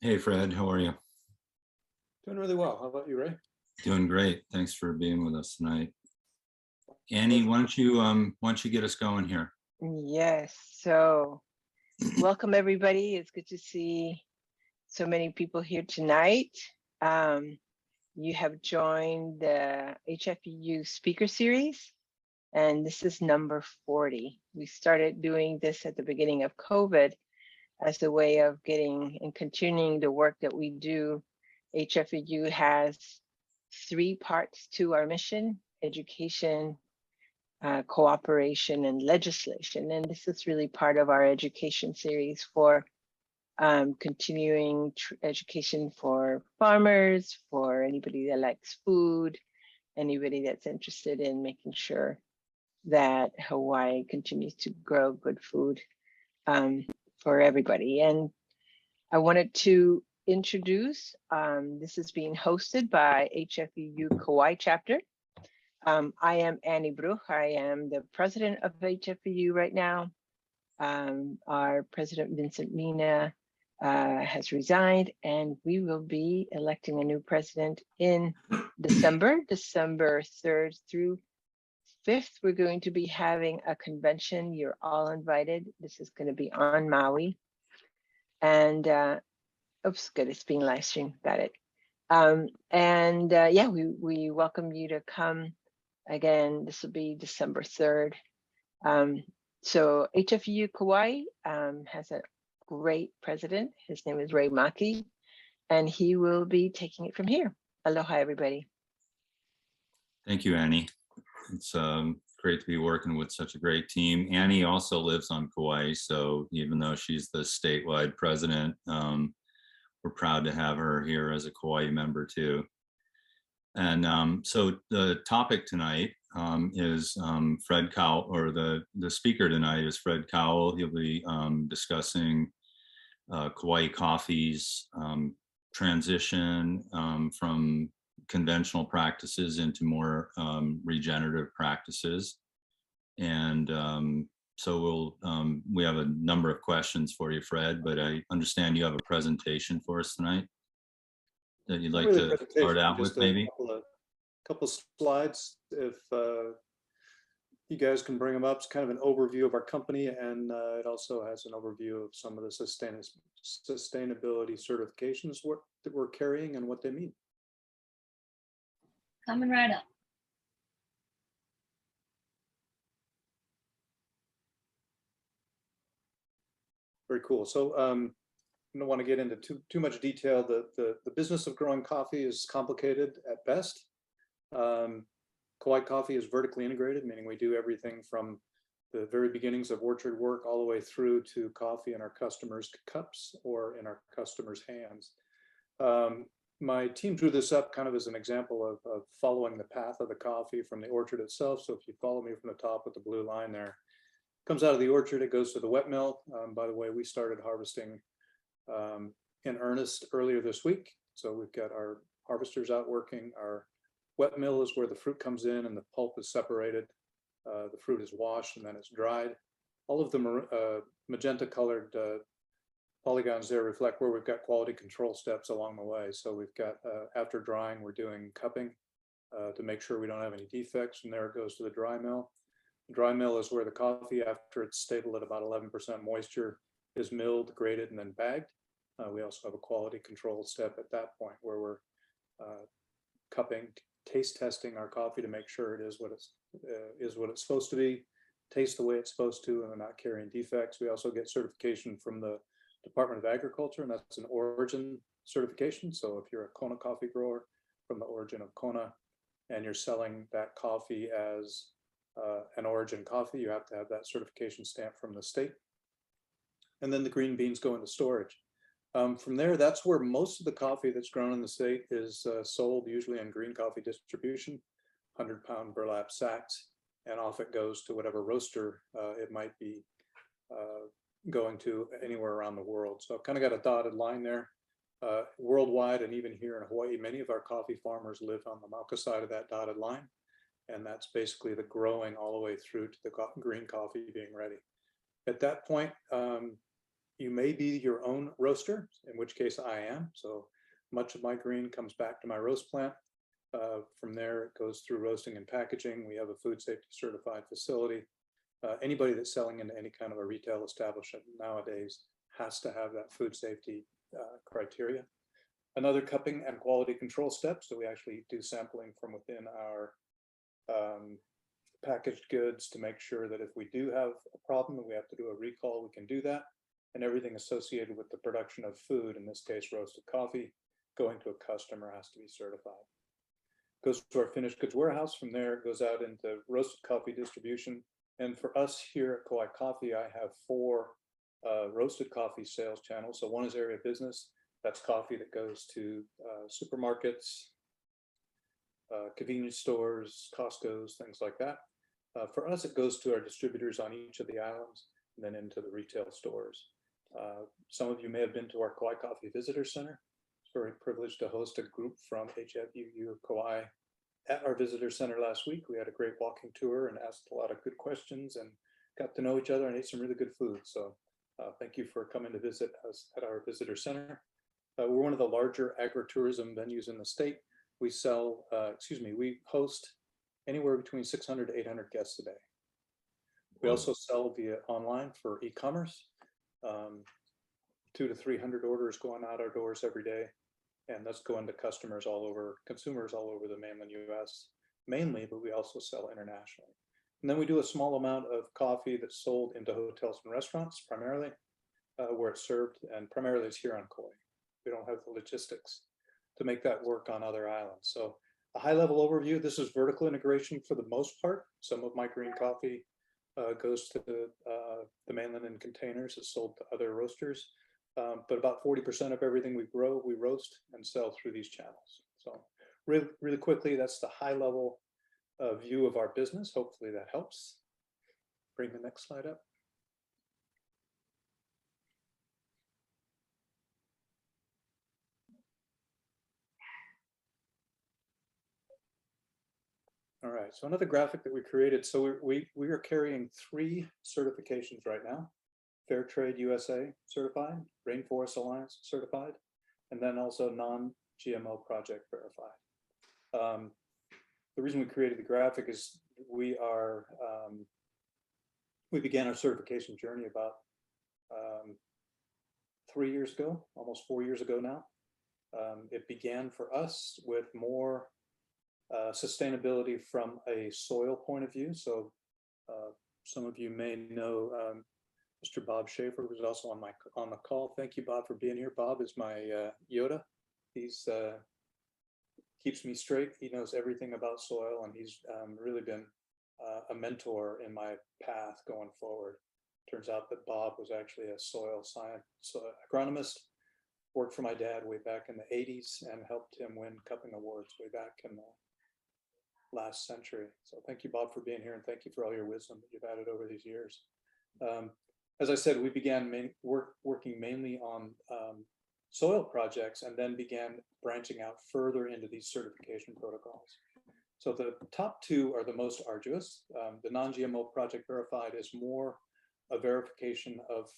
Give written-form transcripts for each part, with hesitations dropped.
Hey Fred, how are you? Doing really well. How about you, Ray? Doing great. Thanks for being with us tonight. Annie, Pleasure. why don't you get us going here? Yes, so welcome everybody. It's good to see so many people here tonight. Um, you have joined the HFEU speaker series, and this is number 40. We started doing this at the beginning of COVID as a way of getting and continuing the work that we do. HFEU has 3 parts to our mission: education, cooperation, and legislation. And this is really part of our education series for continuing education for farmers, for anybody that likes food, anybody that's interested in making sure that Hawaii continues to grow good food for everybody. And I wanted to introduce, this is being hosted by HFEU Kawaii chapter. I am Annie Bruch. I am the president of HFEU right now. Our president, Vincent Mina, has resigned, and we will be electing a new president in December 3rd through 5th. We're going to be having a convention. You're all invited. This is going to be on Maui. And, oops, good, it's being live streamed. Got it. Yeah, we welcome you to come. Again, this will be December 3rd. So HFU Kauai has a great president. His name is Ray Maki, and he will be taking it from here. Aloha, everybody. Thank you, Annie. It's great to be working with such a great team. Annie also lives on Kauai, so even though she's the statewide president, we're proud to have her here as a Kauai member too. And so the topic tonight is Fred Kaua, or the speaker tonight is Fred Kaua. He'll be discussing Kauai coffee's transition from conventional practices into more regenerative practices. And so we have a number of questions for you, Fred, but I understand you have a presentation for us tonight that you'd like to start out with, maybe? Couple slides, if you guys can bring them up. It's kind of an overview of our company, and it also has an overview of some of the sustainability certifications that we're carrying and what they mean. Coming right up. Very cool. So I don't want to get into too much detail. The business of growing coffee is complicated at best. Kauai coffee is vertically integrated, meaning we do everything from the very beginnings of orchard work all the way through to coffee in our customers' cups or in our customers' hands. My team drew this up kind of as an example of following the path of the coffee from the orchard itself. So if you follow me from the top with the blue line there, comes out of the orchard, it goes to the wet mill. By the way, we started harvesting in earnest earlier this week. So we've got our harvesters out working. Our wet mill is where the fruit comes in and the pulp is separated. The fruit is washed and then it's dried. All of the magenta colored polygons there reflect where we've got quality control steps along the way. So we've got, after drying, we're doing cupping to make sure we don't have any defects. From there it goes to the dry mill. The dry mill is where the coffee, after it's stable at about 11% moisture, is milled, graded, and then bagged. We also have a quality control step at that point where we're cupping, taste testing our coffee to make sure it is what it's supposed to be, taste the way it's supposed to, and we're not carrying defects. We also get certification from the Department of Agriculture, and that's an origin certification. So if you're a Kona coffee grower from the origin of Kona and you're selling that coffee as an origin coffee, you have to have that certification stamp from the state. And then the green beans go into storage. From there, that's where most of the coffee that's grown in the state is sold, usually in green coffee distribution, 100-pound burlap sacks, and off it goes to whatever roaster it might be going to anywhere around the world. So I've kind of got a dotted line there. Worldwide, and even here in Hawaii, many of our coffee farmers live on the Mauka side of that dotted line. And that's basically the growing all the way through to the green coffee being ready. At that point, You may be your own roaster, in which case I am. So much of my green comes back to my roast plant. From there, it goes through roasting and packaging. We have a food safety certified facility. Anybody that's selling into any kind of a retail establishment nowadays has to have that food safety criteria. Another cupping and quality control step. So we actually do sampling from within our packaged goods to make sure that if we do have a problem and we have to do a recall, we can do that. And everything associated with the production of food, in this case, roasted coffee, going to a customer has to be certified. Goes to our finished goods warehouse. From there, it goes out into roasted coffee distribution. And for us here at Kauai Coffee, I have 4 roasted coffee sales channels. So one is area business. That's coffee that goes to supermarkets, convenience stores, Costco's, things like that. For us, it goes to our distributors on each of the islands and then into the retail stores. Some of you may have been to our Kauai Coffee Visitor Center. Very privileged to host a group from HFUU Kauai at our visitor center last week. We had a great walking tour and asked a lot of good questions and got to know each other and ate some really good food. So thank you for coming to visit us at our visitor center. We're one of the larger agritourism venues in the state. We sell, we host anywhere between 600 to 800 guests a day. We also sell via online for e-commerce. 200 to 300 orders going out our doors every day. And that's going to customers all over, consumers all over the mainland US mainly, but we also sell internationally. And then we do a small amount of coffee that's sold into hotels and restaurants, primarily where it's served, and primarily it's here on Kauai. We don't have the logistics to make that work on other islands. So a high level overview, this is vertical integration for the most part. Some of my green coffee goes to the mainland in containers. It's sold to other roasters. But about 40% of everything we grow, we roast and sell through these channels. So really quickly, that's the high level view of our business. Hopefully that helps. Bring the next slide up. All right, so another graphic that we created. So we are carrying 3 certifications right now. Fair Trade USA certified, Rainforest Alliance certified, and then also non-GMO project verified. The reason we created the graphic is we began our certification journey about 3 years ago, almost 4 years ago now. It began for us with more sustainability from a soil point of view. So some of you may know Mr. Bob Schaefer, who's also on the call. Thank you, Bob, for being here. Bob is my Yoda. He's keeps me straight. He knows everything about soil, and he's really been a mentor in my path going forward. Turns out that Bob was actually a soil science agronomist, worked for my dad way back in the 80s and helped him win cupping awards way back in the last century. So thank you, Bob, for being here, and thank you for all your wisdom that you've added over these years. As I said, we began working mainly on soil projects and then began branching out further into these certification protocols. So the top 2 are the most arduous. The non-GMO project verified is more a verification of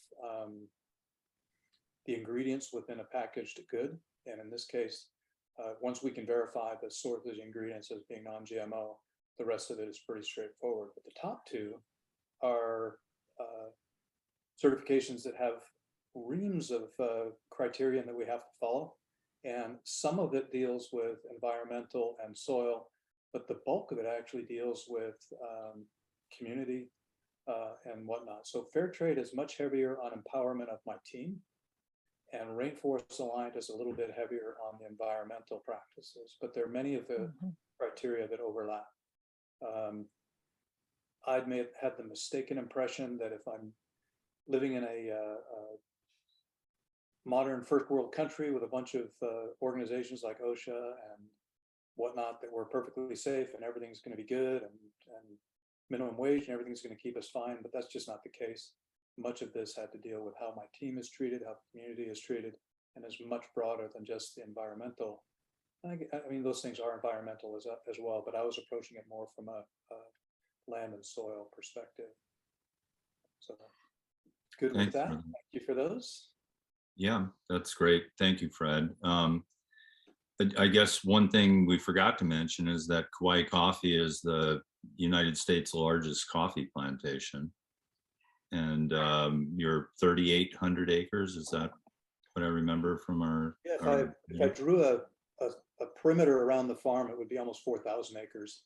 the ingredients within a packaged good. And in this case, once we can verify the source of the ingredients as being non-GMO, the rest of it is pretty straightforward. But the top 2 are certifications that have reams of criterion that we have to follow. And some of it deals with environmental and soil, but the bulk of it actually deals with community and whatnot. So fair trade is much heavier on empowerment of my team, and Rainforest Alliance is a little bit heavier on the environmental practices, but there are many of the criteria that overlap. I may have had the mistaken impression that if I'm living in a modern first world country with a bunch of organizations like OSHA and whatnot, that we're perfectly safe and everything's going to be good, and minimum wage and everything's going to keep us fine, but that's just not the case. Much of this had to deal with how my team is treated, how the community is treated, and is much broader than just the environmental. I mean, those things are environmental as well, but I was approaching it more from a land and soil perspective. So good with that. Thank you. you for those. Yeah, that's great. Thank you, Fred. I guess one thing we forgot to mention is that Kauai coffee is the United States' largest coffee plantation. And you're 3,800 acres. Is that what I remember from our? Yeah, our if I drew a perimeter around the farm, it would be almost 4,000 acres.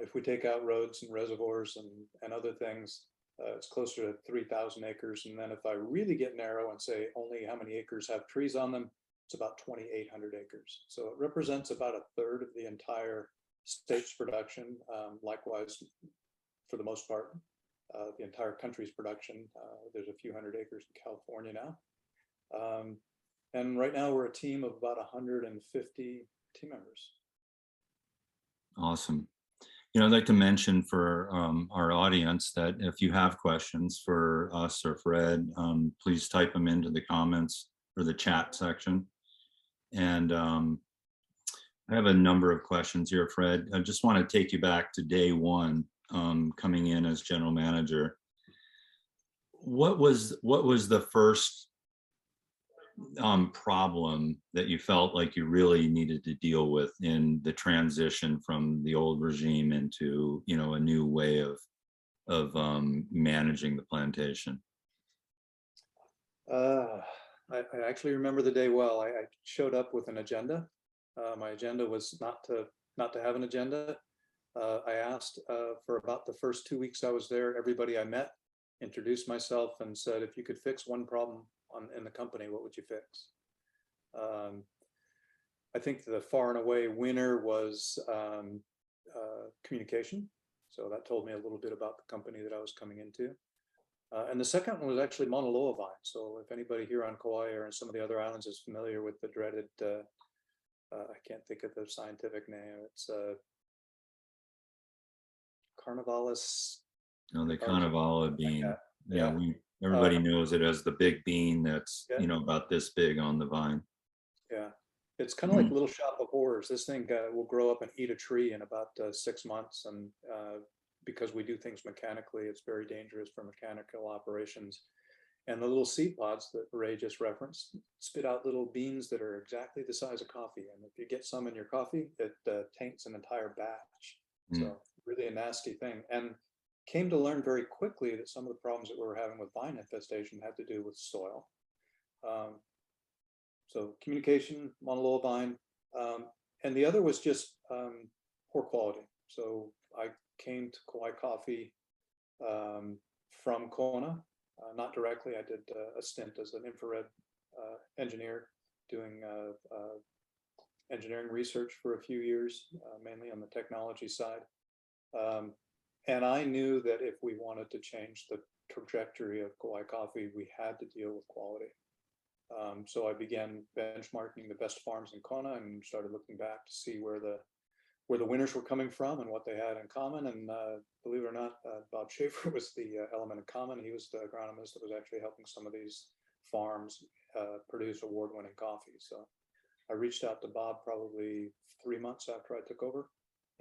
If we take out roads and reservoirs and other things, it's closer to 3,000 acres. And then if I really get narrow and say only how many acres have trees on them, it's about 2,800 acres. So it represents about a third of the entire state's production. Likewise, for the most part, the entire country's production. There's a few hundred acres in California now. And right now we're a team of about 150 team members. Awesome. You know, I'd like to mention for our audience that if you have questions for us or Fred, please type them into the comments or the chat section. And I have a number of questions here, Fred. I just want to take you back to day one, coming in as general manager. What was the first problem that you felt like you really needed to deal with in the transition from the old regime into, you know, a new way of managing the plantation? I actually remember the day well. I showed up with an agenda. My agenda was not to have an agenda. I asked for about the first 2 weeks I was there, everybody I met, introduced myself and said, if you could fix one problem in the company, what would you fix? I think the far and away winner was communication. So that told me a little bit about the company that I was coming into. And the second one was actually Mauna Loa vine. So if anybody here on Kauai or in some of the other islands is familiar with the dreaded, I can't think of the scientific name. It's Carnivalis. No, the Carnivala bean. Like Yeah, everybody knows it as the big bean that's, yeah. you know, about this big on the vine. Yeah, it's kind of like Little Shop of Horrors. This thing will grow up and eat a tree in about 6 months. And because we do things mechanically, it's very dangerous for mechanical operations. And the little seed pods that Ray just referenced spit out little beans that are exactly the size of coffee. And if you get some in your coffee, it taints an entire batch. So really a nasty thing. And came to learn very quickly that some of the problems that we were having with vine infestation had to do with soil. So communication, Mauna Loa vine, and the other was just poor quality. So I came to Kauai coffee from Kona, not directly. I did a stint as an infrared engineer doing engineering research for a few years, mainly on the technology side. And I knew that if we wanted to change the trajectory of Kauai coffee, we had to deal with quality. So I began benchmarking the best farms in Kona and started looking back to see where the winners were coming from and what they had in common. And believe it or not, Bob Schaefer was the element in common. He was the agronomist that was actually helping some of these farms produce award-winning coffee. So I reached out to Bob probably 3 months after I took over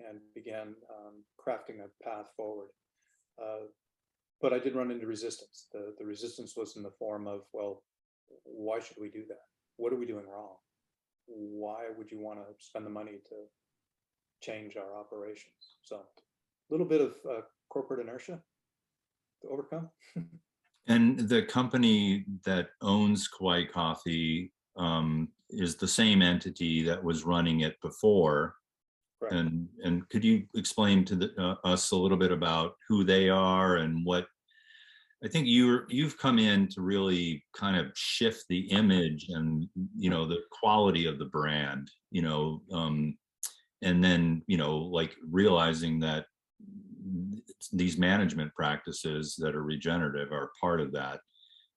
and began crafting a path forward. But I did run into resistance. The resistance was in the form of, well, why should we do that? What are we doing wrong? Why would you want to spend the money to change our operations? So a little bit of corporate inertia to overcome. And the company that owns Kauai Coffee is the same entity that was running it before. Correct. And could you explain to us a little bit about who they are and what? I think you've come in to really kind of shift the image and, you know, the quality of the brand, you know, and then, you know, like realizing that these management practices that are regenerative are part of that.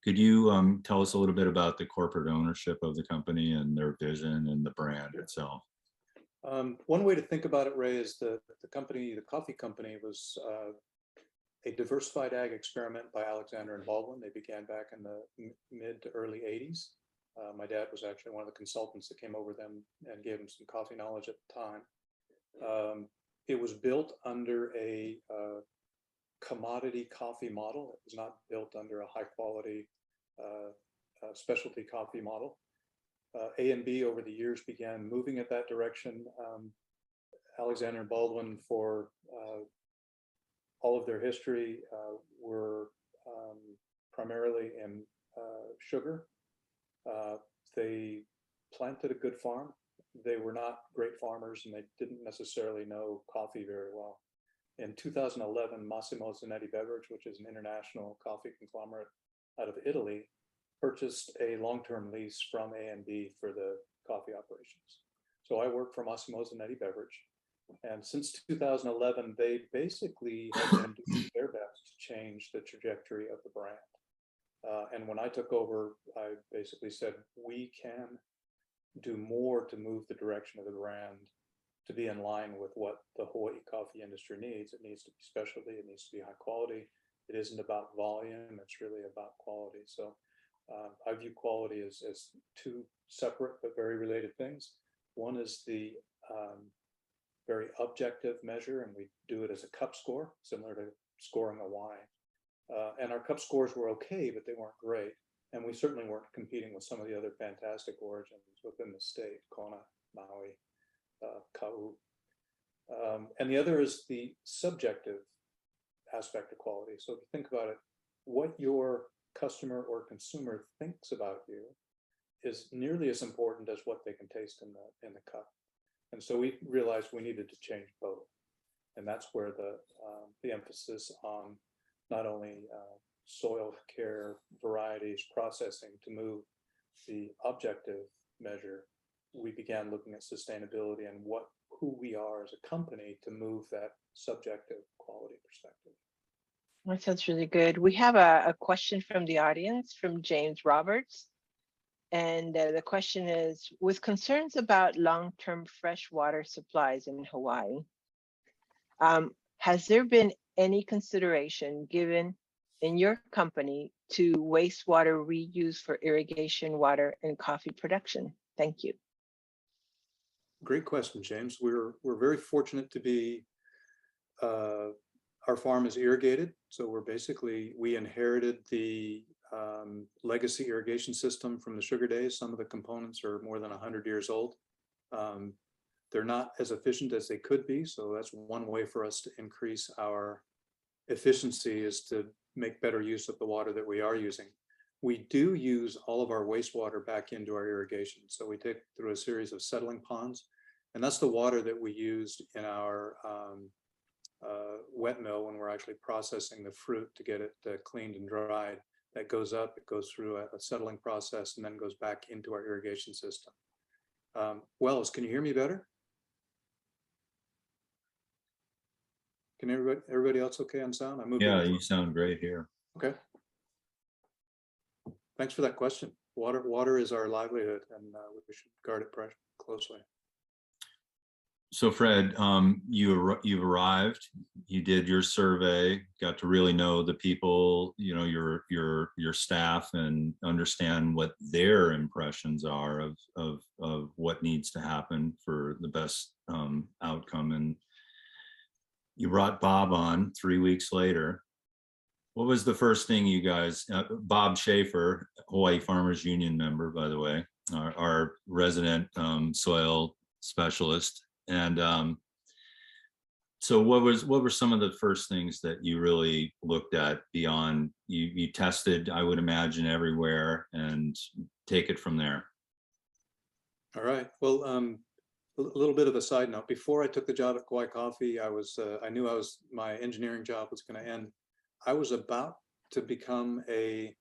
Could you tell us a little bit about the corporate ownership of the company and their vision and the brand itself? One way to think about it, Ray, is the coffee company was a diversified ag experiment by Alexander and Baldwin. They began back in the mid to early 80s. My dad was actually one of the consultants that came over them and gave them some coffee knowledge at the time. It was built under a commodity coffee model. It was not built under a high quality specialty coffee model. A&B over the years began moving at that direction. Alexander and Baldwin, for all of their history, were primarily in sugar. They planted a good farm. They were not great farmers, and they didn't necessarily know coffee very well. In 2011, Massimo Zanetti Beverage, which is an international coffee conglomerate out of Italy, purchased a long-term lease from A&B for the coffee operations. So I work for Massimo Zanetti Beverage. And since 2011, they basically have been doing their best to change the trajectory of the brand. And when I took over, I basically said, we can do more to move the direction of the brand to be in line with what the Hawaii coffee industry needs. It needs to be specialty, it needs to be high quality. It isn't about volume, it's really about quality. So I view quality as two separate but very related things. One is the very objective measure, and we do it as a cup score, similar to scoring a wine. And our cup scores were okay, but they weren't great. And we certainly weren't competing with some of the other fantastic origins within the state, Kona, Maui, Kaua. And the other is the subjective aspect of quality. So if you think about it, what your customer or consumer thinks about you is nearly as important as what they can taste in the cup. And so we realized we needed to change both. And that's where the emphasis on not only soil care, varieties, processing to move the objective measure, we began looking at sustainability and who we are as a company to move that subjective quality perspective. That sounds really good. We have a question from the audience from James Roberts. And the question is, with concerns about long-term freshwater supplies in Hawaii, has there been any consideration given in your company to wastewater reuse for irrigation, water, and coffee production? Thank you. Great question, James. We're very fortunate to be, our farm is irrigated. So we inherited the legacy irrigation system from the sugar days. Some of the components are more than 100 years old. They're not as efficient as they could be. So that's one way for us to increase our efficiency, is to make better use of the water that we are using. We do use all of our wastewater back into our irrigation. So we take through a series of settling ponds, and that's the water that we used in our wet mill when we're actually processing the fruit to get it cleaned and dried. That goes up, it goes through a settling process, and then goes back into our irrigation system. Wells, can you hear me better? Can everybody else okay on sound? Yeah, you sound great here. Okay. Thanks for that question. Water is our livelihood, and we should guard it closely. So Fred, you arrived, you did your survey, got to really know the people, your staff, and understand what their impressions are of what needs to happen for the best outcome. And you brought Bob on 3 weeks later. What was the first thing you guys, Bob Schaefer, Hawaii Farmers Union member, by the way, our resident soil specialist. And so what were some of the first things that you really looked at beyond, you tested, I would imagine, everywhere, and take it from there? All right. Well, a little bit of a side note. Before I took the job at Kauai Coffee, I knew my engineering job was going to end. I was about to become a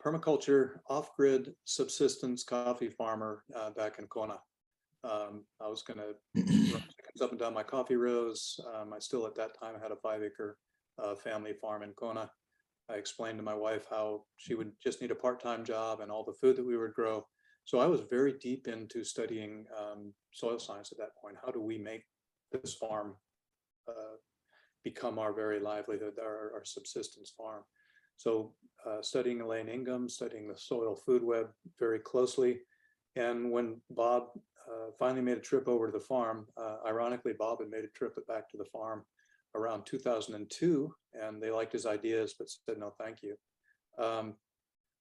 permaculture off-grid subsistence coffee farmer back in Kona. I was going to run chickens up and down my coffee rows. I still at that time had a 5-acre family farm in Kona. I explained to my wife how she would just need a part-time job and all the food that we would grow. So I was very deep into studying soil science at that point. How do we make this farm become our very livelihood, our subsistence farm? So studying Elaine Ingham, studying the soil food web very closely. And when Bob finally made a trip over to the farm, ironically, Bob had made a trip back to the farm around 2002, and they liked his ideas, but said, no, thank you.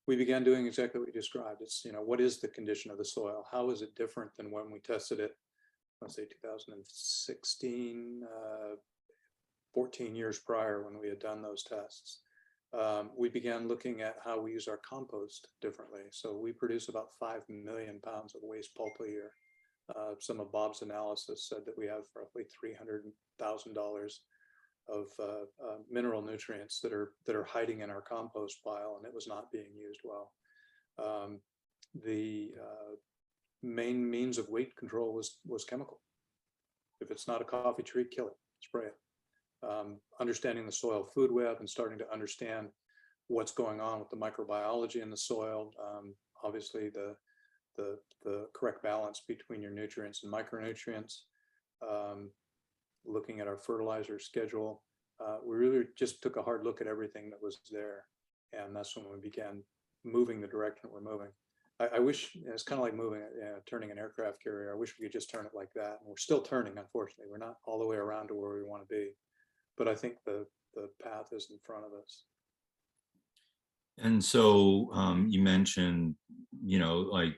we began doing exactly what you described. It's, what is the condition of the soil? How is it different than when we tested it, let's say 2016, 14 years prior when we had done those tests. We began looking at how we use our compost differently. So we produce about 5 million pounds of waste pulp a year. Some of Bob's analysis said that we have roughly $300,000 of mineral nutrients that are hiding in our compost pile, and it was not being used well. The main means of weed control was chemical. If it's not a coffee tree, kill it, spray it. Understanding the soil food web and starting to understand what's going on with the microbiology in the soil. Obviously, the correct balance between your nutrients and micronutrients. Looking at our fertilizer schedule, we really just took a hard look at everything that was there, and that's when we began moving the direction we're moving. I wish, it's kind of like moving, turning an aircraft carrier. I wish we could just turn it like that. And we're still turning, unfortunately. We're not all the way around to where we want to be, but I think the path is in front of us. And so you mentioned, like,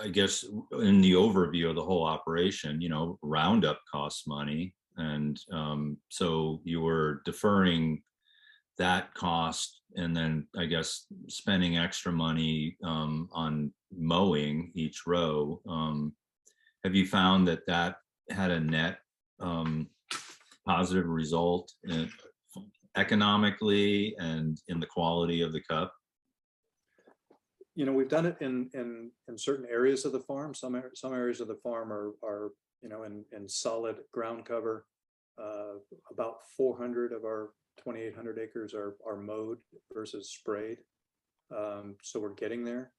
I guess in the overview of the whole operation, Roundup costs money. And so you were deferring that cost and then I guess spending extra money on mowing each row. Have you found that that had a net positive result economically and in the quality of the cup? We've done it in certain areas of the farm. Some areas of the farm are in solid ground cover. About 400 of our 2,800 acres are mowed versus sprayed. So we're getting there.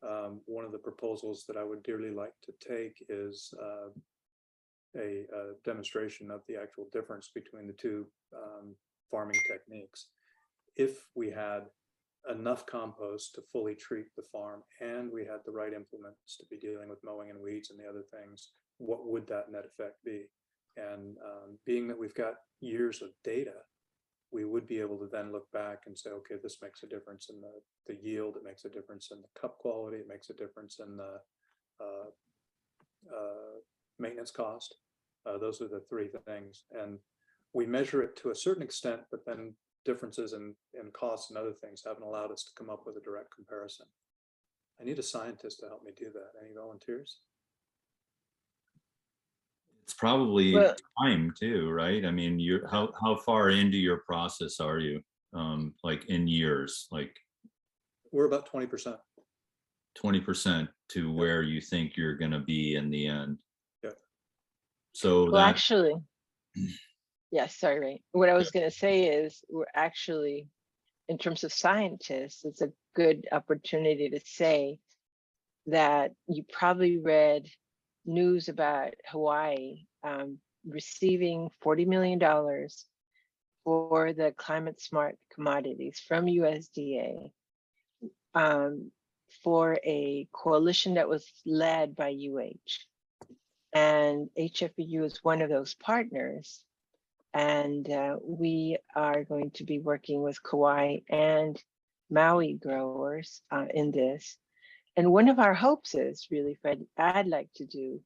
One of the proposals that I would dearly like to take is a demonstration of the actual difference between the two farming techniques. If we had enough compost to fully treat the farm and we had the right implements to be dealing with mowing and weeds and the other things, what would that net effect be? And being that we've got years of data, we would be able to then look back and say, okay, this makes a difference in the yield, it makes a difference in the cup quality, it makes a difference in the maintenance cost. Those are the three things. And we measure it to a certain extent, but then differences in costs and other things haven't allowed us to come up with a direct comparison. I need a scientist to help me do that. Any volunteers? It's probably time too, right? I mean, how far into your process are you? Like in years, like we're about 20%. 20% to where you think you're going to be in the end. Yeah. So well, actually, yes, sorry, Ray. What I was going to say is we're actually, in terms of scientists, it's a good opportunity to say that you probably read news about Hawaii receiving $40 million for the climate smart commodities from USDA for a coalition that was led by UH. And HFBU is one of those partners. And we are going to be working with Kawaii and Maui growers in this. And one of our hopes is really, Fred, I'd like to do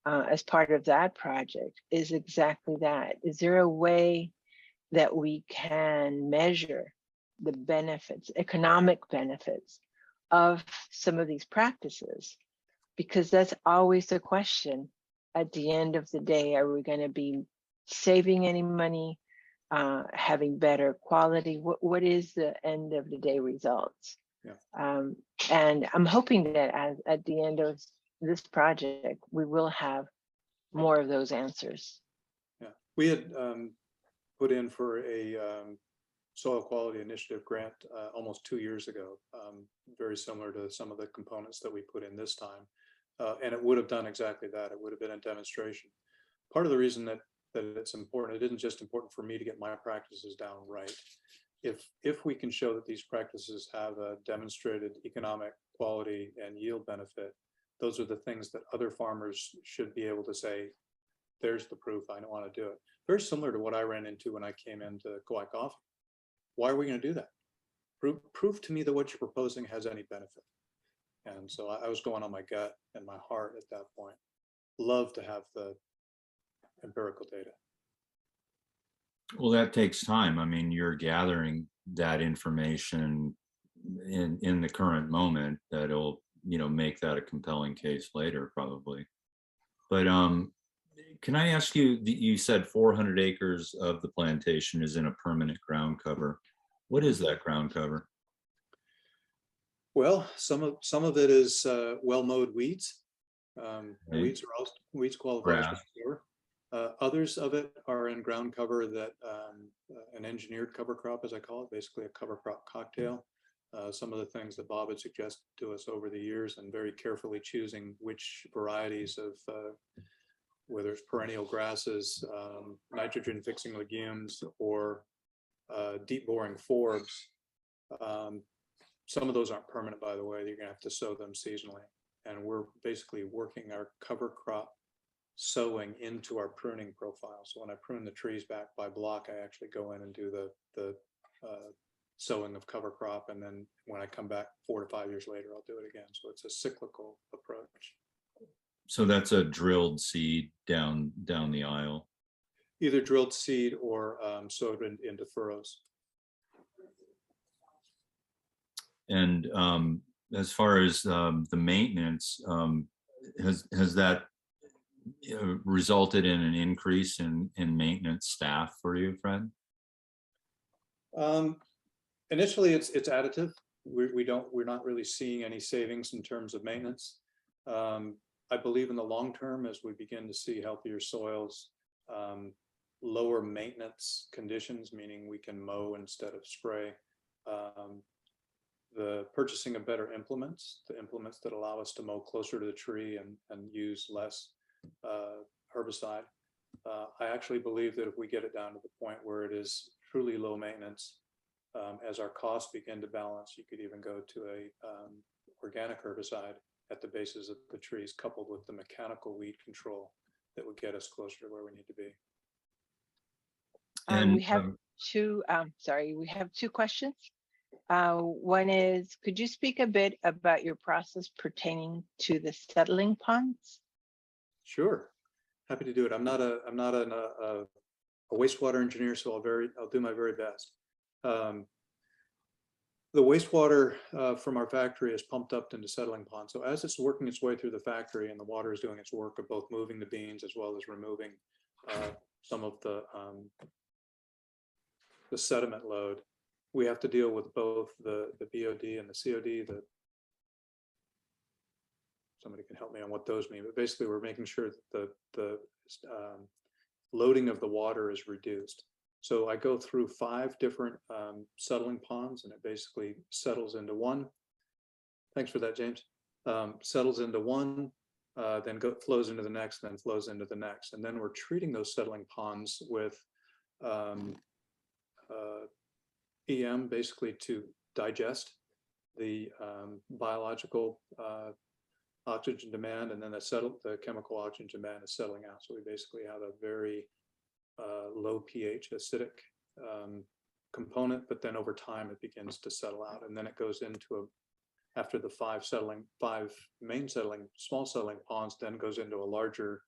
as part of that project is exactly that. Is there a way that we can measure the benefits, economic benefits of some of these practices? Because that's always the question at the end of the day. Are we going to be saving any money, having better quality? What is the end of the day results? Yeah. And I'm hoping that at the end of this project, we will have more of those answers. Yeah, we had put in for a soil quality initiative grant almost 2 years ago, very similar to some of the components that we put in this time. And it would have done exactly that. It would have been a demonstration. Part of the reason that it's important, it isn't just important for me to get my practices down right. If we can show that these practices have a demonstrated economic quality and yield benefit, those are the things that other farmers should be able to say, there's the proof, I don't want to do it. Very similar to what I ran into when I came into Kauai coffee. Why are we going to do that? prove to me that what you're proposing has any benefit. And so I was going on my gut and my heart at that point. Love to have the empirical data. Well, that takes time. I mean, you're gathering that information in the current moment that'll, make that a compelling case later, probably. But can I ask you, you said 400 acres of the plantation is in a permanent ground cover. What is that ground cover? Well, some of it is well-mowed weeds. Okay. Weeds qualify as Grass. mature. Others of it are in ground cover that an engineered cover crop, as I call it, basically a cover crop cocktail. Some of the things that Bob had suggested to us over the years, and very carefully choosing which varieties of whether it's perennial grasses, nitrogen fixing legumes, or deep boring forbs. Some of those aren't permanent, by the way. You're gonna have to sow them seasonally. And we're basically working our cover crop sowing into our pruning profile. So when I prune the trees back by block, I actually go in and do the sowing of cover crop. And then when I come back 4 to 5 years later, I'll do it again. So it's a cyclical approach. So that's a drilled seed down the aisle. Either drilled seed or sowed into furrows. And as far as the maintenance, has that resulted in an increase in maintenance staff for you, Fred? Initially, it's additive. We're not really seeing any savings in terms of maintenance. I believe in the long term, as we begin to see healthier soils, lower maintenance conditions, meaning we can mow instead of spray. The purchasing of better implements, the implements that allow us to mow closer to the tree and use less herbicide. I actually believe that if we get it down to the point where it is truly low maintenance, as our costs begin to balance, you could even go to a organic herbicide at the bases of the trees, coupled with the mechanical weed control that would get us closer to where we need to be. We have we have two questions. One is, could you speak a bit about your process pertaining to the settling ponds? Sure, happy to do it. I'm not a wastewater engineer, so I'll do my very best. The wastewater from our factory is pumped up into settling ponds. So as it's working its way through the factory and the water is doing its work of both moving the beans as well as removing some of the sediment load, we have to deal with both the BOD and the COD. Somebody can help me on what those mean, but basically we're making sure that the loading of the water is reduced. So I go through 5 different settling ponds, and it basically settles into one. Thanks for that, James. Settles into one, then flows into the next, then flows into the next. And then we're treating those settling ponds with EM, basically to digest the biological oxygen demand, and then the chemical oxygen demand is settling out. So we basically have a very low pH acidic component, but then over time it begins to settle out, and then it goes into after the 5 main small settling ponds, then goes into a larger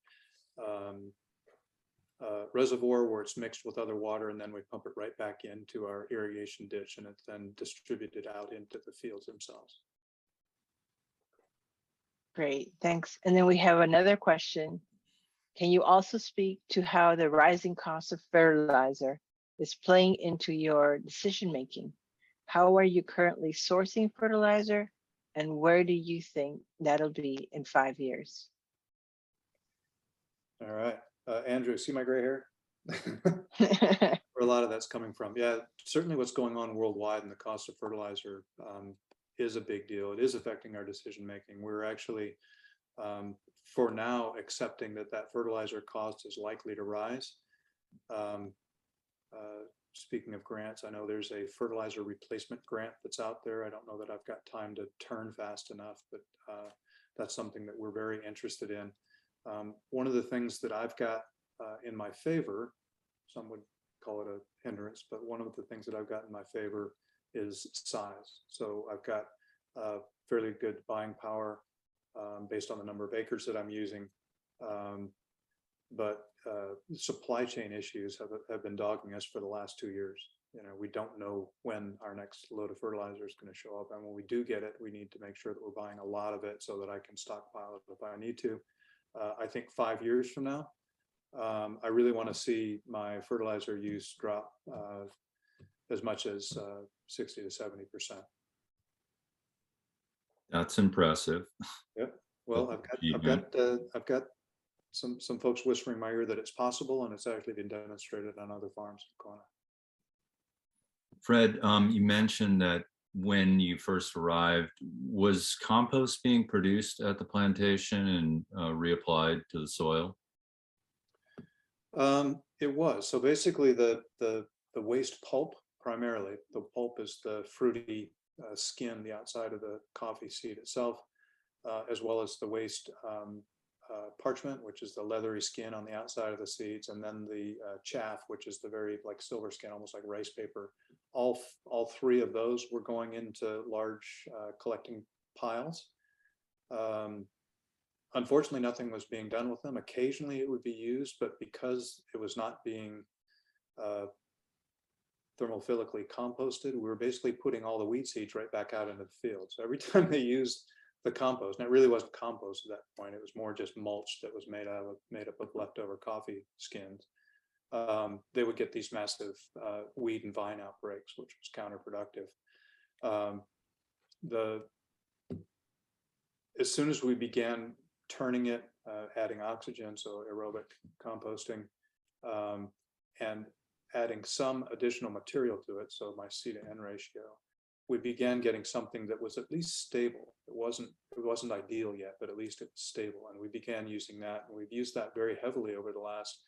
reservoir where it's mixed with other water, and then we pump it right back into our irrigation ditch, and it's then distributed out into the fields themselves. Great, thanks. And then we have another question. Can you also speak to how the rising cost of fertilizer is playing into your decision making? How are you currently sourcing fertilizer, and where do you think that'll be in 5 years? All right, Andrew, see my gray hair? Where a lot of that's coming from. Yeah, certainly what's going on worldwide and the cost of fertilizer is a big deal. It is affecting our decision making. We're actually for now accepting that fertilizer cost is likely to rise. Speaking of grants, I know there's a fertilizer replacement grant that's out there. I don't know that I've got time to turn fast enough, but that's something that we're very interested in. One of the things that I've got in my favor, some would call it a hindrance, but one of the things that I've got in my favor is size. So I've got fairly good buying power based on the number of acres that I'm using. But supply chain issues have been dogging us for the last 2 years. You know, we don't know when our next load of fertilizer is going to show up. And when we do get it, we need to make sure that we're buying a lot of it so that I can stockpile it if I need to. I think 5 years from now, I really want to see my fertilizer use drop as much as 60 to 70%. That's impressive. Yep. Well, I've got some folks whispering in my ear that it's possible, and it's actually been demonstrated on other farms in Kona. Fred, you mentioned that when you first arrived, was compost being produced at the plantation and reapplied to the soil? It was. So basically the waste pulp, primarily, the pulp is the fruity skin, the outside of the coffee seed itself, as well as the waste parchment, which is the leathery skin on the outside of the seeds, and then the chaff, which is the very like silver skin, almost like rice paper. All three of those were going into large collecting piles. Unfortunately, nothing was being done with them. Occasionally it would be used, but because it was not being thermophilically composted, we were basically putting all the weed seeds right back out into the field. So every time they used the compost, and it really wasn't compost at that point, it was more just mulch that was made up of leftover coffee skins. They would get these massive weed and vine outbreaks, which was counterproductive. As soon as we began turning it, adding oxygen, so aerobic composting, and adding some additional material to it, so my C to N ratio, we began getting something that was at least stable. It wasn't ideal yet, but at least it was stable. And we began using that, and we've used that very heavily over the last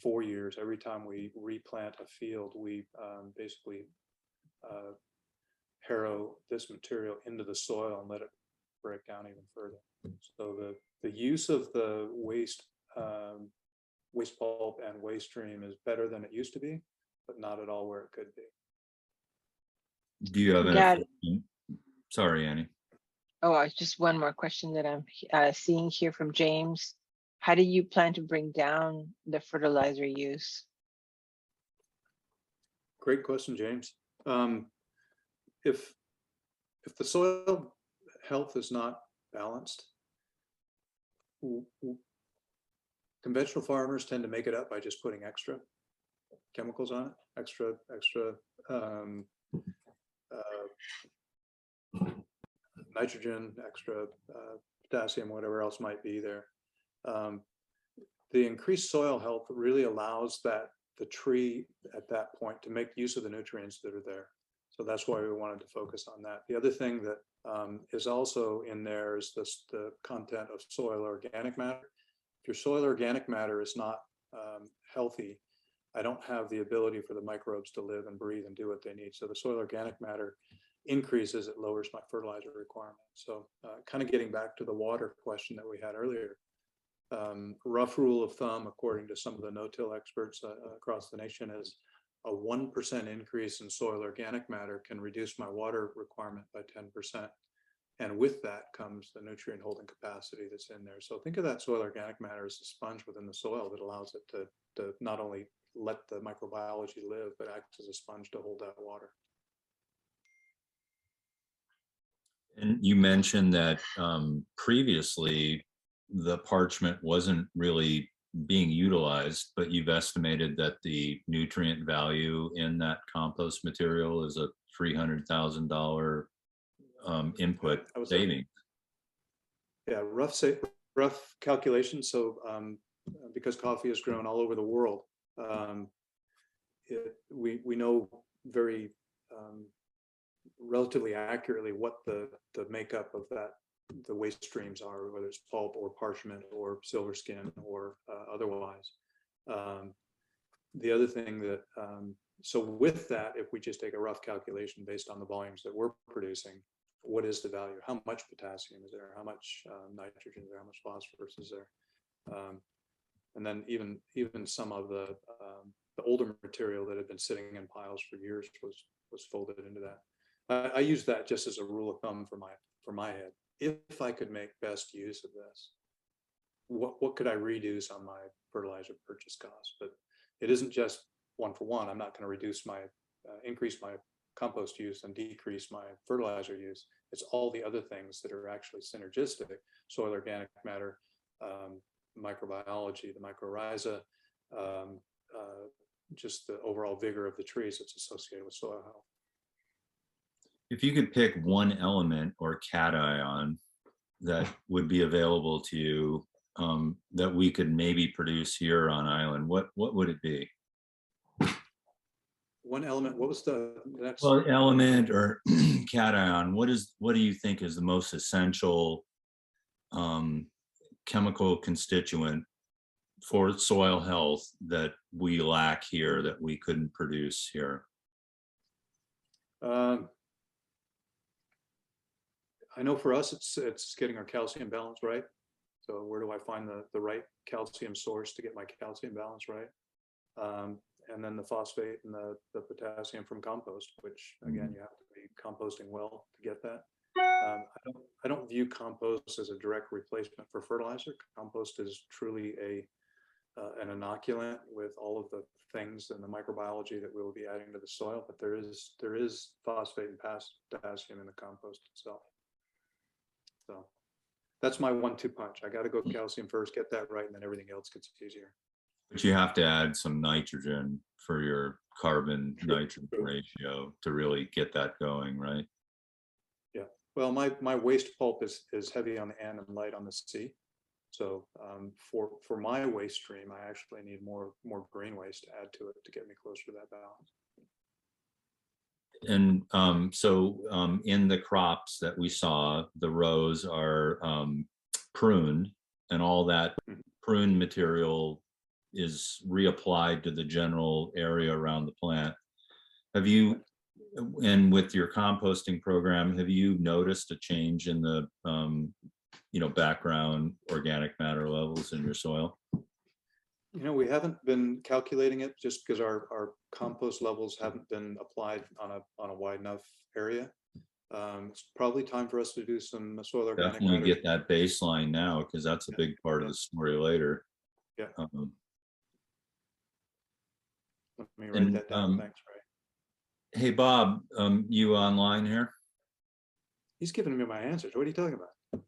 4 years. Every time we replant a field, we basically harrow this material into the soil and let it break down even further. So the use of the waste pulp and waste stream is better than it used to be, but not at all where it could be. Do you have any? Sorry, Annie. Oh, just one more question that I'm seeing here from James. How do you plan to bring down the fertilizer use? Great question, James. If the soil health is not balanced, conventional farmers tend to make it up by just putting extra chemicals on it, extra nitrogen, extra potassium, whatever else might be there. The increased soil health really allows the tree at that point to make use of the nutrients that are there. So that's why we wanted to focus on that. The other thing that is also in there is the content of soil organic matter. If your soil organic matter is not healthy, I don't have the ability for the microbes to live and breathe and do what they need. So the soil organic matter increases, it lowers my fertilizer requirement. So kind of getting back to the water question that we had earlier, rough rule of thumb, according to some of the no-till experts across the nation, is a 1% increase in soil organic matter can reduce my water requirement by 10%. And with that comes the nutrient holding capacity that's in there. So think of that soil organic matter as a sponge within the soil that allows it to not only let the microbiology live, but acts as a sponge to hold that water. And you mentioned that previously the parchment wasn't really being utilized, but you've estimated that the nutrient value in that compost material is a $300,000 input saving. Yeah, rough calculation. So because coffee is grown all over the world, we know very relatively accurately what the makeup of the waste streams are, whether it's pulp or parchment or silver skin or otherwise. The other thing that, so with that, if we just take a rough calculation based on the volumes that we're producing, what is the value? How much potassium is there? How much nitrogen is there? How much phosphorus is there? And then even some of the older material that had been sitting in piles for years was folded into that. I use that just as a rule of thumb for my head. If I could make best use of this, what could I reduce on my fertilizer purchase cost? But it isn't just one for one. I'm not going to reduce my increase my compost use and decrease my fertilizer use. It's all the other things that are actually synergistic: soil organic matter, microbiology, the mycorrhiza, just the overall vigor of the trees that's associated with soil health. If you could pick one element or cation that would be available to you, that we could maybe produce here on island, what would it be? One element, what was the next? Well, element or cation, what do you think is the most essential chemical constituent for soil health that we lack here, that we couldn't produce here? I know for us, it's getting our calcium balance right. So where do I find the right calcium source to get my calcium balance right? And then the phosphate and the potassium from compost, which again, you have to be composting well to get that. I don't view compost as a direct replacement for fertilizer. Compost is truly an inoculant with all of the things and the microbiology that we will be adding to the soil, but there is phosphate and potassium in the compost itself. So that's my 1-2 punch. I got to go calcium first, get that right, and then everything else gets easier. But you have to add some nitrogen for your carbon nitrogen ratio to really get that going, right? Yeah. Well, my waste pulp is heavy on the N and light on the C. So for my waste stream, I actually need more green waste to add to it to get me closer to that balance. And so in the crops that we saw, the rows are pruned, and all that pruned material is reapplied to the general area around the plant. Have you, and with your composting program, have you noticed a change in the background organic matter levels in your soil? We haven't been calculating it just because our compost levels haven't been applied on a wide enough area. It's probably time for us to do some soil organic Definitely matter. get that baseline now, because that's a big part of the story later. Yeah. Let me write that down. Thanks, Ray. Hey, Bob, you online here? He's giving me my answers. What are you talking about?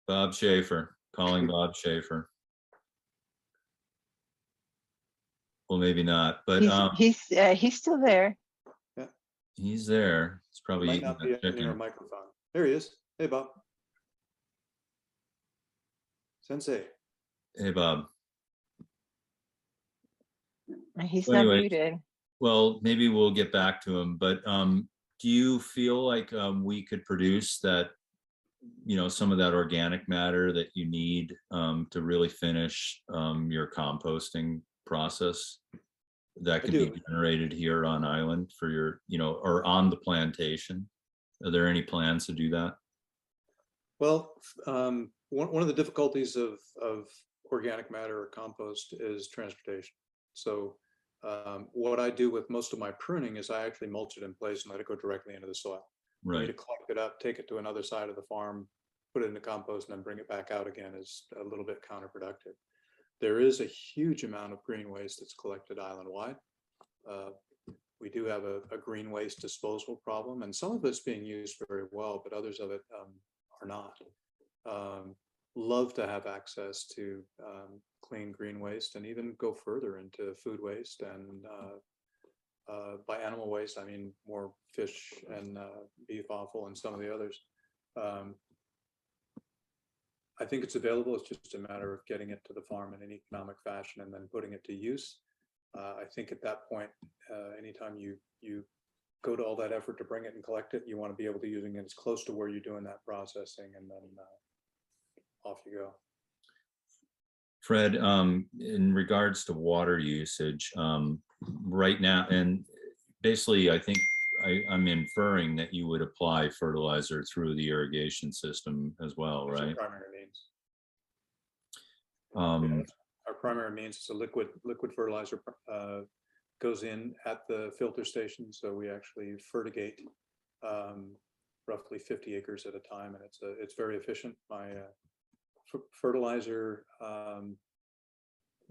Bob Schaefer, calling Bob Schaefer. Well, maybe not, but he's still there. Yeah, he's there. It's probably might not be near a microphone. There he is. Hey, Bob. Sensei. Hey, Bob. He's Well, not anyway, muted. well, maybe we'll get back to him, but do you feel like we could produce that, some of that organic matter that you need to really finish your composting process that could be generated here on island for your, or on the plantation? Are there any plans to do that? Well, one of the difficulties of organic matter or compost is transportation. So what I do with most of my pruning is I actually mulch it in place and let it go directly into the soil. For me to collect it up, take it to another side of the farm, put it in the compost, and then bring it back out again is a little bit counterproductive. There is a huge amount of green waste that's collected island-wide. We do have a green waste disposal problem, and some of it's being used very well, but others of it are not. Love to have access to clean green waste, and even go further into food waste, and by animal waste, I mean more fish and beef offal and some of the others. I think it's available. It's just a matter of getting it to the farm in an economic fashion and then putting it to use. I think at that point, anytime you go to all that effort to bring it and collect it, you want to be able to using it as close to where you're doing that processing, and then off you go. Fred, in regards to water usage, right now, and basically, I think I'm inferring that you would apply fertilizer through the irrigation system as well, right? Our primary means. Our primary means is a liquid fertilizer goes in at the filter station, so we actually fertigate roughly 50 acres at a time, and it's very efficient. My fertilizer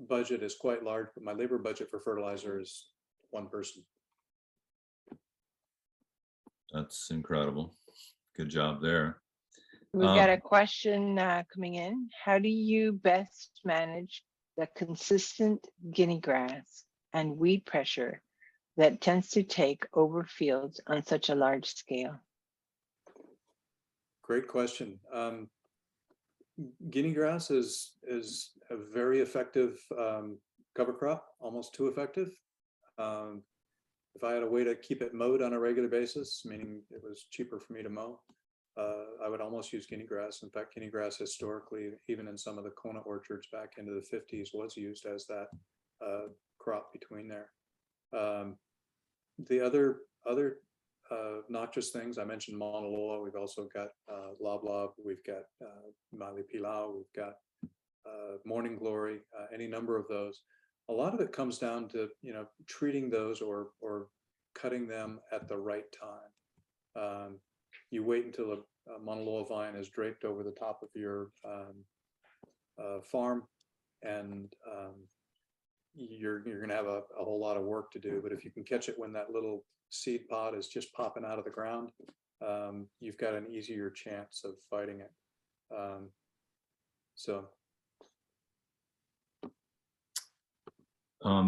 budget is quite large, but my labor budget for fertilizer is one person. That's incredible. Good job there. We've got a question coming in. How do you best manage the consistent Guinea grass and weed pressure that tends to take over fields on such a large scale? Great question. Guinea grass is a very effective cover crop, almost too effective. If I had a way to keep it mowed on a regular basis, meaning it was cheaper for me to mow, I would almost use Guinea grass. In fact, Guinea grass historically, even in some of the Kona orchards back into the 50s, was used as that crop between there. The other noxious things, I mentioned Mauna Loa, we've also got Lob Lob, we've got Mali Pilau, we've got Morning Glory, any number of those. A lot of it comes down to, treating those or cutting them at the right time. You wait until a Mauna Loa vine is draped over the top of your farm, and you're going to have a whole lot of work to do. But if you can catch it when that little seed pod is just popping out of the ground, you've got an easier chance of fighting it.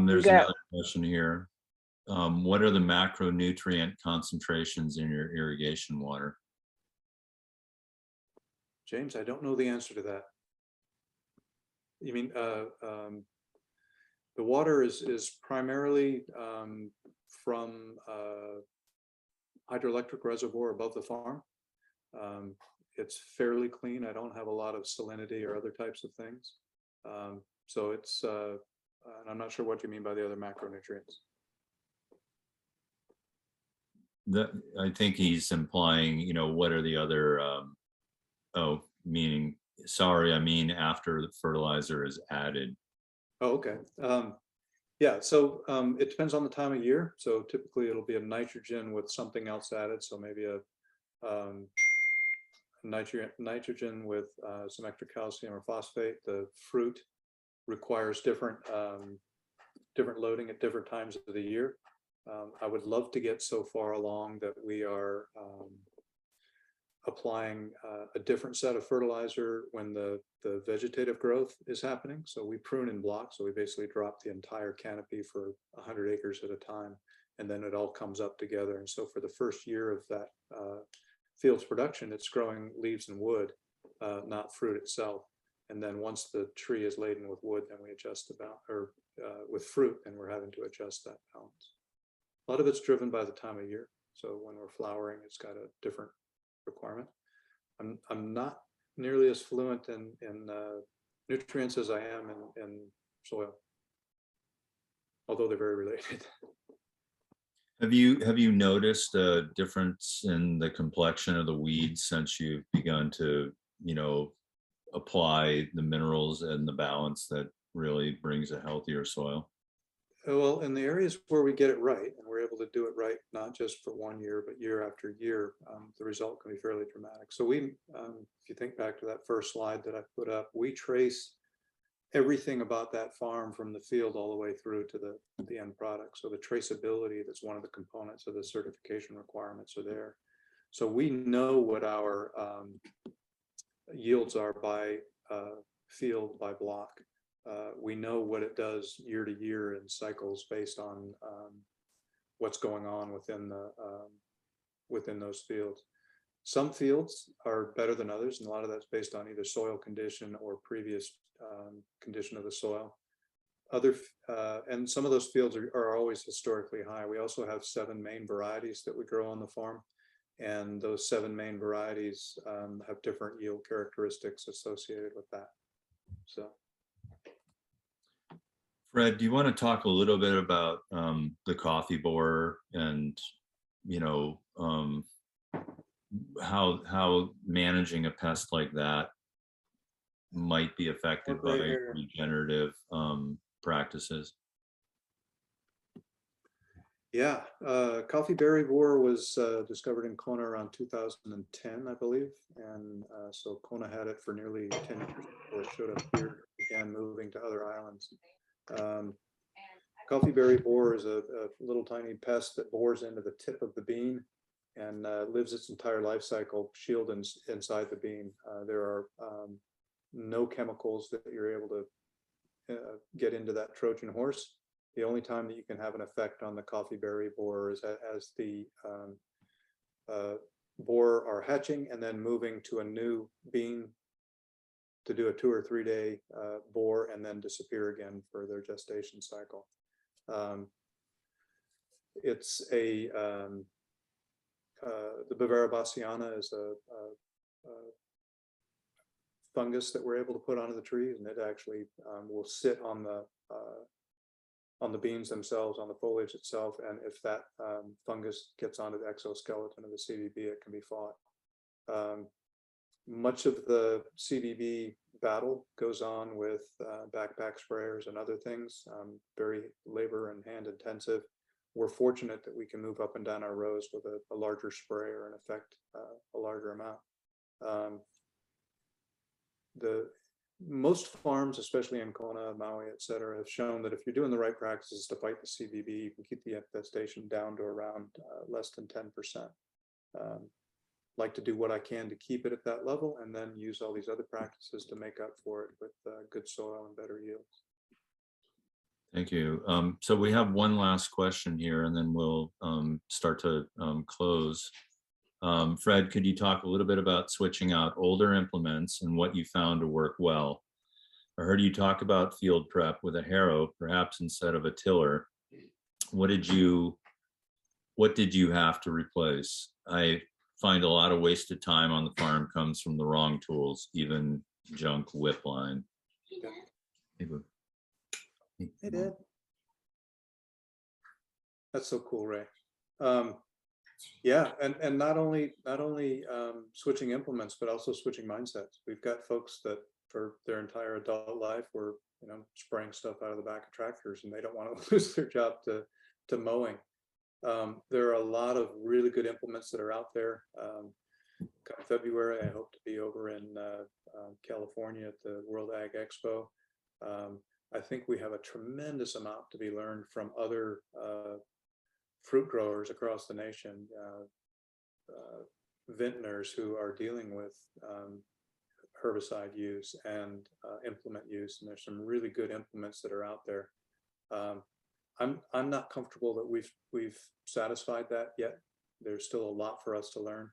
There's another question here. What are the macronutrient concentrations in your irrigation water? James, I don't know the answer to that. You mean the water is primarily from hydroelectric reservoir above the farm. It's fairly clean. I don't have a lot of salinity or other types of things. So it's, and I'm not sure what you mean by the other macronutrients. I think he's implying, what are the other, meaning, sorry, I mean after the fertilizer is added. Oh, okay. Yeah, so it depends on the time of year. So typically it'll be a nitrogen with something else added. So maybe a nitrogen with some extra calcium or phosphate. The fruit requires different loading at different times of the year. I would love to get so far along that we are applying a different set of fertilizer when the vegetative growth is happening. So we prune in blocks. So we basically drop the entire canopy for 100 acres at a time, and then it all comes up together. And so for the first year of that field's production, it's growing leaves and wood, not fruit itself. And then once the tree is laden with wood, then we adjust the balance, or with fruit, and we're having to adjust that balance. A lot of it's driven by the time of year. So when we're flowering, it's got a different requirement. I'm not nearly as fluent in nutrients as I am in soil, although they're very related. Have you noticed a difference in the complexion of the weeds since you've begun to, apply the minerals and the balance that really brings a healthier soil? Well, in the areas where we get it right, and we're able to do it right, not just for 1 year, but year after year, the result can be fairly dramatic. So we, if you think back to that first slide that I put up, we trace everything about that farm from the field all the way through to the end product. So the traceability, that's one of the components of the certification requirements, are there. So we know what our yields are by field, by block. We know what it does year to year in cycles based on what's going on within those fields. Some fields are better than others, and a lot of that's based on either soil condition or previous condition of the soil. And some of those fields are always historically high. We also have 7 main varieties that we grow on the farm, and those 7 main varieties have different yield characteristics associated with that. So. Fred, do you want to talk a little bit about the coffee borer and, how managing a pest like that might be affected by regenerative practices? Yeah, coffee berry borer was discovered in Kona around 2010, I believe. And so Kona had it for nearly 10 years before it showed up here, began moving to other islands. Coffee berry borer is a little tiny pest that bores into the tip of the bean and lives its entire life cycle shielded inside the bean. There are no chemicals that you're able to get into that Trojan horse. The only time that you can have an effect on the coffee berry borer is as the borer are hatching and then moving to a new bean to do a 2 or 3 day bore and then disappear again for their gestation cycle. It's a the Bavara bassiana is a fungus that we're able to put onto the trees, and it actually will sit on the beans themselves, on the foliage itself, and if that fungus gets onto the exoskeleton of the CVB, it can be fought. Much of the CVB battle goes on with backpack sprayers and other things, very labor and hand intensive. We're fortunate that we can move up and down our rows with a larger sprayer and affect a larger amount. Most farms, especially in Kona, Maui, et cetera, have shown that if you're doing the right practices to fight the CVB, you can keep the infestation down to around less than 10%. Like to do what I can to keep it at that level and then use all these other practices to make up for it with good soil and better yields. Thank you. So we have one last question here, and then we'll start to close. Fred, could you talk a little bit about switching out older implements and what you found to work well? I heard you talk about field prep with a harrow, perhaps instead of a tiller. What did you have to replace? I find a lot of wasted time on the farm comes from the wrong tools, even junk whip line. Hey, Dad. That's so cool, Ray. Yeah, and not only switching implements, but also switching mindsets. We've got folks that for their entire adult life were, spraying stuff out of the back of tractors, and they don't want to lose their job to mowing. There are a lot of really good implements that are out there. Come February, I hope to be over in California at the World Ag Expo. I think we have a tremendous amount to be learned from other fruit growers across the nation, vintners who are dealing with herbicide use and implement use, and there's some really good implements that are out there. I'm not comfortable that we've satisfied that yet. There's still a lot for us to learn.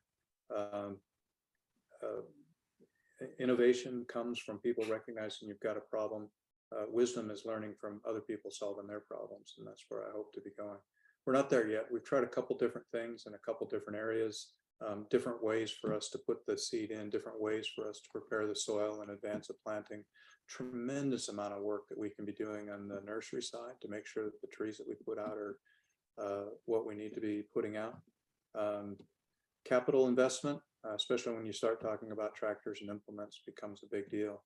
Innovation comes from people recognizing you've got a problem. Wisdom is learning from other people solving their problems, and that's where I hope to be going. We're not there yet. We've tried a couple different things in a couple different areas, different ways for us to put the seed in, different ways for us to prepare the soil in advance of planting. Tremendous amount of work that we can be doing on the nursery side to make sure that the trees that we put out are what we need to be putting out. Capital investment, especially when you start talking about tractors and implements, becomes a big deal.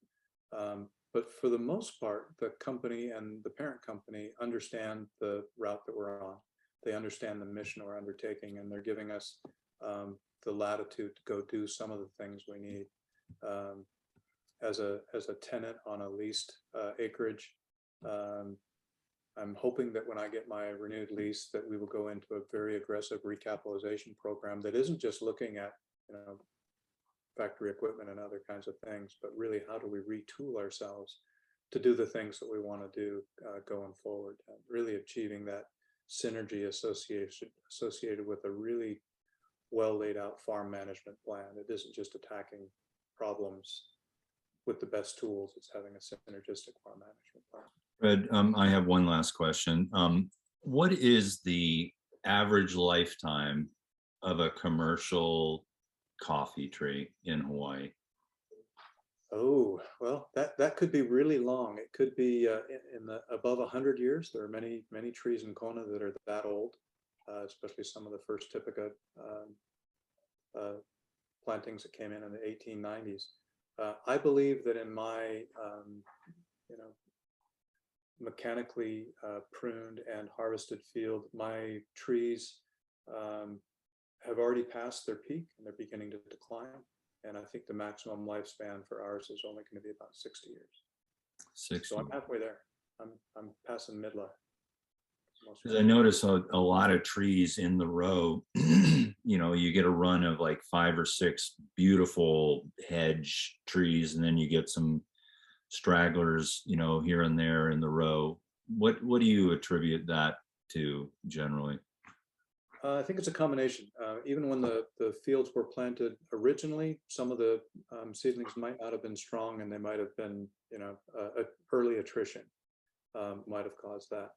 But for the most part, the company and the parent company understand the route that we're on. They understand the mission we're undertaking, and they're giving us the latitude to go do some of the things we need. As a tenant on a leased acreage, I'm hoping that when I get my renewed lease, that we will go into a very aggressive recapitalization program that isn't just looking at factory equipment and other kinds of things, but really how do we retool ourselves to do the things that we want to do going forward, really achieving that synergy associated with a really well laid out farm management plan. It isn't just attacking problems with the best tools, it's having a synergistic farm management plan. Fred, I have one last question. What is the average lifetime of a commercial coffee tree in Hawaii? Oh, well, that could be really long. It could be in the above 100 years. There are many trees in Kona that are that old, especially some of the first Typica plantings that came in the 1890s. I believe that in my mechanically pruned and harvested field. My trees have already passed their peak and they're beginning to decline. And I think the maximum lifespan for ours is only going to be about 60 years. 60. So I'm halfway there. I'm passing midlife. Because I notice a lot of trees in the row, you know, you get a run of like 5 or 6 beautiful hedge trees, and then you get some stragglers, you know, here and there in the row. What do you attribute that to generally? I think it's a combination. Even when the fields were planted originally, some of the seedlings might not have been strong, and they might have been, you know, early attrition might have caused that.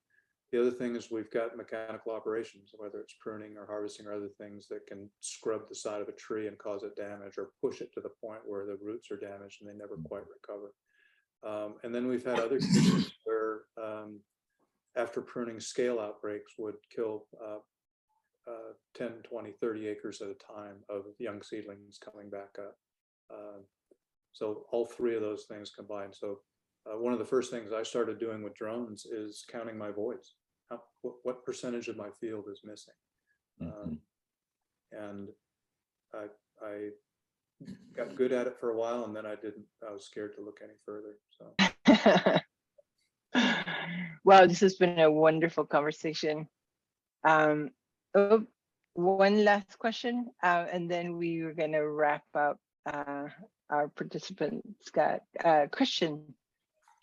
The other thing is we've got mechanical operations, whether it's pruning or harvesting or other things that can scrub the side of a tree and cause it damage, or push it to the point where the roots are damaged and they never quite recover. And then we've had other cases where after pruning, scale outbreaks would kill 10, 20, 30 acres at a time of young seedlings coming back up. So all 3 of those things combined. So one of the first things I started doing with drones is counting my voids. What percentage of my field is missing? And I got good at it for a while, and then I was scared to look any further. So. Wow, this has been a wonderful conversation. One last question, and then we were going to wrap up. Our participants got Christian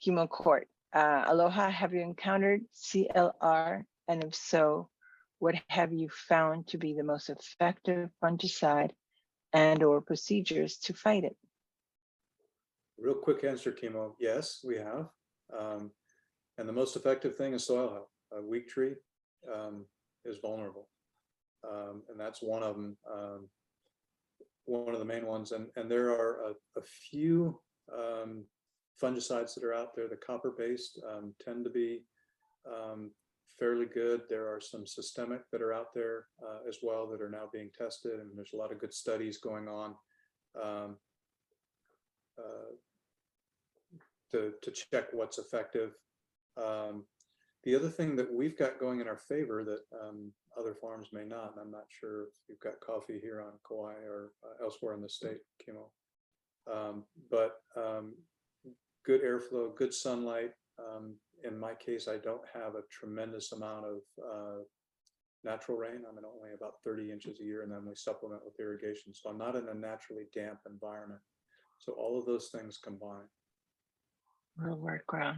Kimo Court. Aloha, have you encountered CLR? And if so, what have you found to be the most effective fungicide and or procedures to fight it? Real quick answer, Kimo. Yes, we have. And the most effective thing is soil health. A weak tree is vulnerable. And that's one of them, one of the main ones. And there are a few fungicides that are out there. The copper-based tend to be fairly good. There are some systemic that are out there as well that are now being tested, and there's a lot of good studies going on to check what's effective. The other thing that we've got going in our favor that other farms may not, and I'm not sure if you've got coffee here on Kauai or elsewhere in the state, Kimo, but good airflow, good sunlight. In my case, I don't have a tremendous amount of natural rain. I'm in only about 30 inches a year, and then we supplement with irrigation. So I'm not in a naturally damp environment. So all of those things combine. Will work well.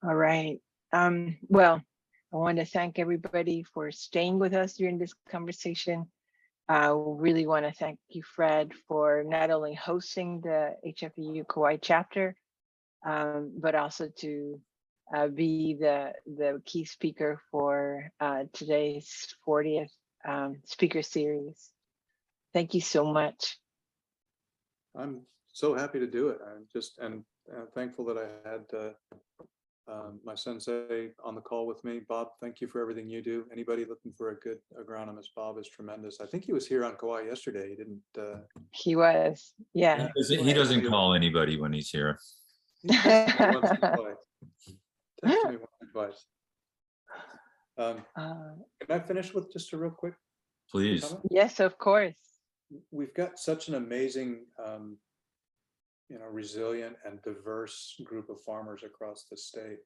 All right. Well, I want to thank everybody for staying with us during this conversation. I really want to thank you, Fred, for not only hosting the HFEU Kauai chapter, but also to be the key speaker for today's 40th speaker series. Thank you so much. I'm so happy to do it. I'm just thankful that I had my sensei on the call with me. Bob, thank you for everything you do. Anybody looking for a good agronomist, Bob is tremendous. I think he was here on Kauai yesterday. He didn't. He was, yeah. He doesn't call anybody when he's here. He texted me once or twice. Can I finish with just a real quick? Please. Comment? Yes, of course. We've got such an amazing, resilient and diverse group of farmers across the state.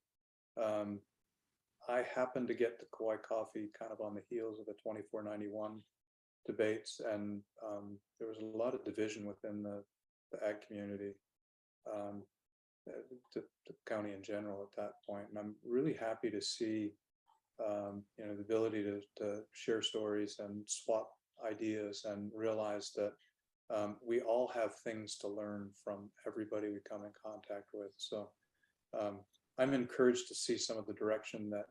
I happened to get the Kauai coffee kind of on the heels of the 2491 debates, and there was a lot of division within the ag community, the county in general at that point. And I'm really happy to see, the ability to share stories and swap ideas and realize that we all have things to learn from everybody we come in contact with. So I'm encouraged to see some of the direction that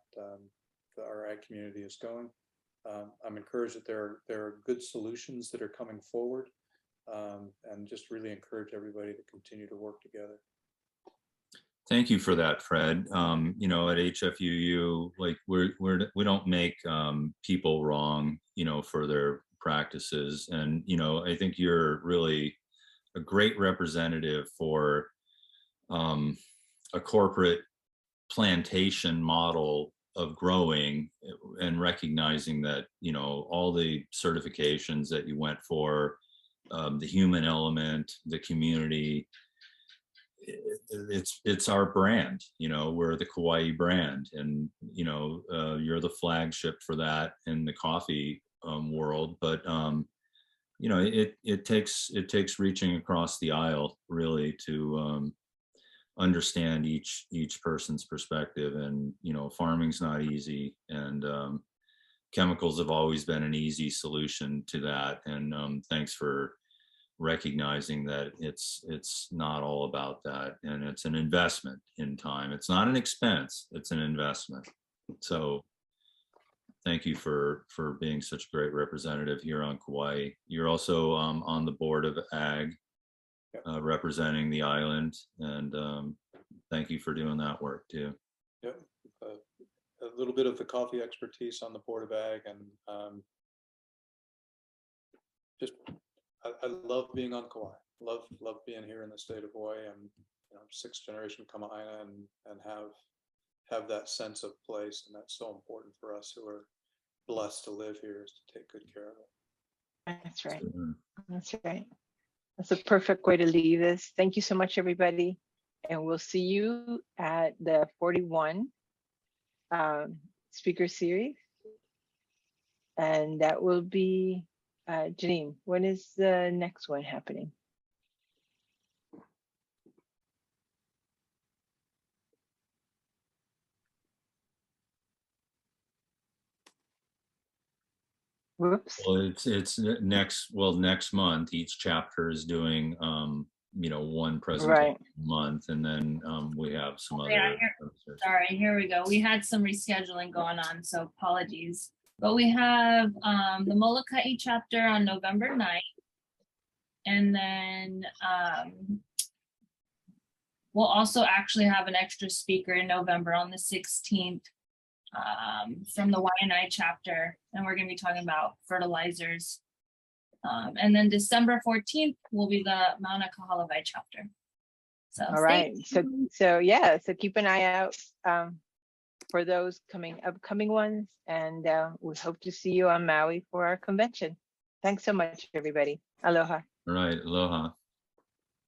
our ag community is going. I'm encouraged that there are good solutions that are coming forward, and just really encourage everybody to continue to work together. Thank you for that, Fred. At HFUU, like we don't make people wrong, for their practices. And, I think you're really a great representative for a corporate plantation model of growing, and recognizing that, you know, all the certifications that you went for, the human element, the community, it's our brand. You know, we're the Kawaii brand, and you know, you're the flagship for that in the coffee world. But you know, it takes reaching across the aisle really to understand each person's perspective. And you know, farming's not easy, and chemicals have always been an easy solution to that. And thanks for recognizing that it's not all about that, and it's an investment in time. It's not an expense, it's an investment. So thank you for being such a great representative here on Kauai. You're also on the board of Ag, representing the island, and thank you for doing that work too. Yep. A little bit of the coffee expertise on the board of Ag, and just I love being on Kauai. Love being here in the state of Hawaii. I'm, you know, 6th generation Kama'aina, and have that sense of place, and that's so important for us who are blessed to live here, is to take good care of it. That's right. That's right. That's a perfect way to leave this. Thank you so much, everybody. And we'll see you at the 41 speaker series. And that will be, Janine, when is the next one happening? Whoops. Well, it's next month. Each chapter is doing you know, one presentation a month, and then we have some other. Sorry, here we go. We had some rescheduling going on, so apologies. But we have the Molokai chapter on November 9th. And then we'll also actually have an extra speaker in November on the 16th from the Waianae chapter. And we're going to be talking about fertilizers. And then December 14th will be the Mauna Kahalavai chapter. So all right. So yeah, so keep an eye out for those upcoming ones. And we hope to see you on Maui for our convention. Thanks so much, everybody. Aloha. All right. Aloha.